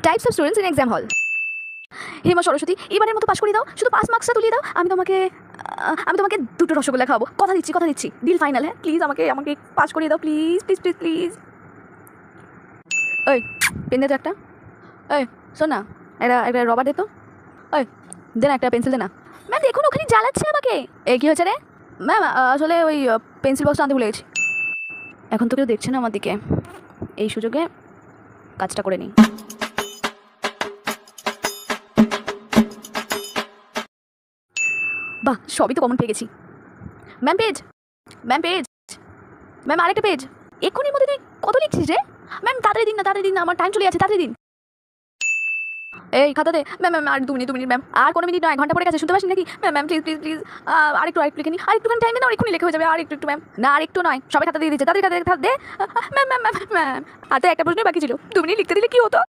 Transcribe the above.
Types of students in exam হল। হেমা সরস্বতী, এবারের মতো পাস করে দাও, শুধু পাস মার্কসটা তুলিয়ে দাও। আমি তোমাকে দুটো রসগোল্লা খাওয়াবো, কথা দিচ্ছি, ডিল ফাইনাল। হ্যাঁ প্লিজ আমাকে পাস করিয়ে দাও, প্লিজ প্লিজ প্লিজ প্লিজ। ওই পেন দে তো একটা। ওই শোন না, একটা রবার দে তো। ওই দে না, একটা পেন্সিল দে না। ম্যাম দেখুন ওখানে জ্বালাচ্ছে আমাকে। কী হয়েছে রে? ম্যাম আসলে ওই পেন্সিল বক্সটা আনতে ভুলে গেছি। এখন তো কেউ দেখছে না আমার দিকে, এই সুযোগে কাজটা করে নিই। বাহ, সবই তো কমন পেয়ে গেছি। ম্যাম পেজ, ম্যাম আরেকটা পেজ। এক্ষুনির মধ্যে তুই কত লিখছিস রে? ম্যাম তাড়াতাড়ি দিন না, আমার টাইম চলে যাচ্ছে, তাড়াতাড়ি দিন। এই খাতা দে। ম্যাম আর 2 মিনিট ম্যাম, আর কোনো মিনিট নয়, ঘন্টা পরে গেছে, শুনতে পাচ্ছেন নাকি? ম্যাম প্লিজ প্লিজ প্লিজ আরেকটু লিখে নিই, আরেকটুখানি টাইম দেন, এক্ষুনি লিখে হয়ে যাবে। আর একটু ম্যাম, না আর একটু নয়, সবাই খাতা দিয়ে দিচ্ছে, তাড়াতাড়ি খাতা দে। ম্যাম আর তো একটা প্রশ্ন বাকি ছিল, 2 মিনিট লিখতে দিলে কি হতো?